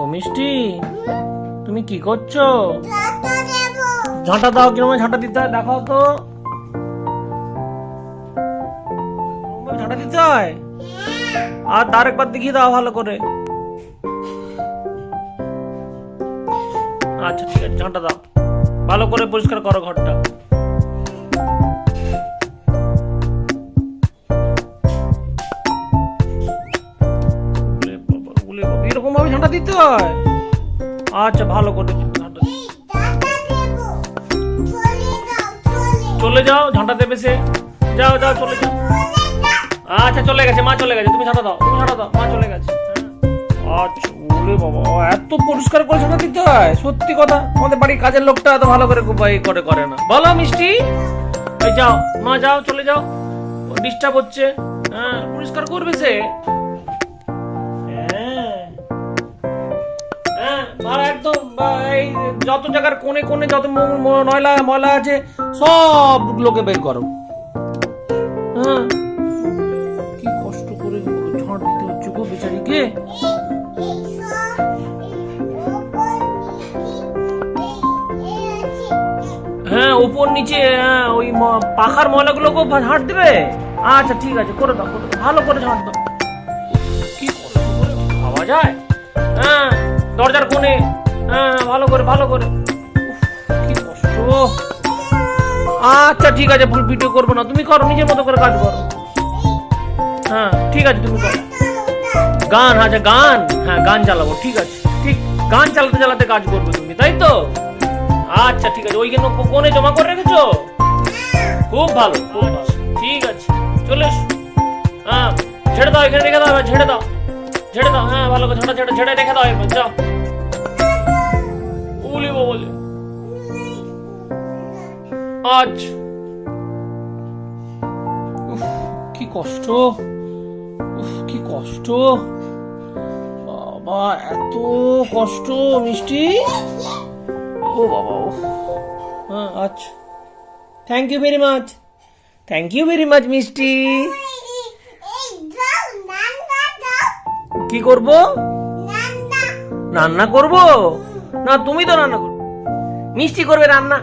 ও মিষ্টি, তুমি কি করছো? ঝাঁটা দাও, কিরকম ঝাঁটা দিতে হয় দেখাও তো। ঝাঁটা দিতে হয়, আর তার একবার দেখিয়ে দাও ভালো করে। আচ্ছা ঠিক আছে, ঝাঁটা দাও, ভালো করে পরিষ্কার করো ঘরটা। এরকম ভাবে ঝাঁটা দিতে হয়? আচ্ছা ভালো করে ঝাঁটা। চলে যাও, ঝাঁটা দেবে সে। যাও যাও চলে যাও। আচ্ছা চলে গেছে, মা চলে গেছে, তুমি ঝাঁটা দাও, তুমি ঝাঁটা দাও, মা চলে গেছে। আচ্ছা ওরে বাবা, এত পরিষ্কার করে ঝাঁটা দিতে হয়? সত্যি কথা, আমাদের বাড়ির কাজের লোকটা এত ভালো করে করে না। বলো মিষ্টি, এই যাও মা, যাও চলে যাও, ডিস্টার্ব হচ্ছে। হ্যাঁ পরিষ্কার করবে সে। আর একদম এই যত জায়গার কোণে কোণে যত ময়লা ময়লা আছে সব গুলোকে বের করো। হ্যাঁ কি কষ্ট করে ঝাঁট দিতে হচ্ছে গো বেচারিকে। হ্যাঁ উপর নিচে, হ্যাঁ ওই পাখার ময়লাগুলোকে ঝাঁট দেবে। আচ্ছা ঠিক আছে, করে দাও করে দাও, ভালো করে ঝাঁট দাও। কি কষ্ট করে ভাবা যায়। হ্যাঁ দরজার কোণে, হ্যাঁ ভালো করে ভালো করে। কি কষ্ট। আচ্ছা ঠিক আছে, ফুল ভিডিও করবো না, তুমি করো নিজের মতো করে কাজ করো। হ্যাঁ ঠিক আছে তুমি করো। গান, আচ্ছা গান, হ্যাঁ গান চালাবো, ঠিক আছে ঠিক। গান চালাতে চালাতে কাজ করবে তুমি, তাই তো? আচ্ছা ঠিক আছে, ওইখানে কোণে জমা করে রেখেছো? খুব ভালো খুব ভালো, ঠিক আছে চলে এসো। হ্যাঁ ঝেড়ে দাও, এখানে রেখে দাও, ঝেড়ে দাও ঝেড়ে দাও। হ্যাঁ ভালো করে ঝাঁটা ঝেড়ে ঝেড়ে রেখে দাও এবার, যাও। বলিব বলে আজ কি কষ্ট, কি কষ্ট বাবা, এত কষ্ট মিষ্টি। ও বাবা ও, হ্যাঁ আচ্ছা, thank you very much, thank you very much মিষ্টি। কি করব? রান্না করব না, তুমি তো রান্না করবে, মিষ্টি করবে রান্না।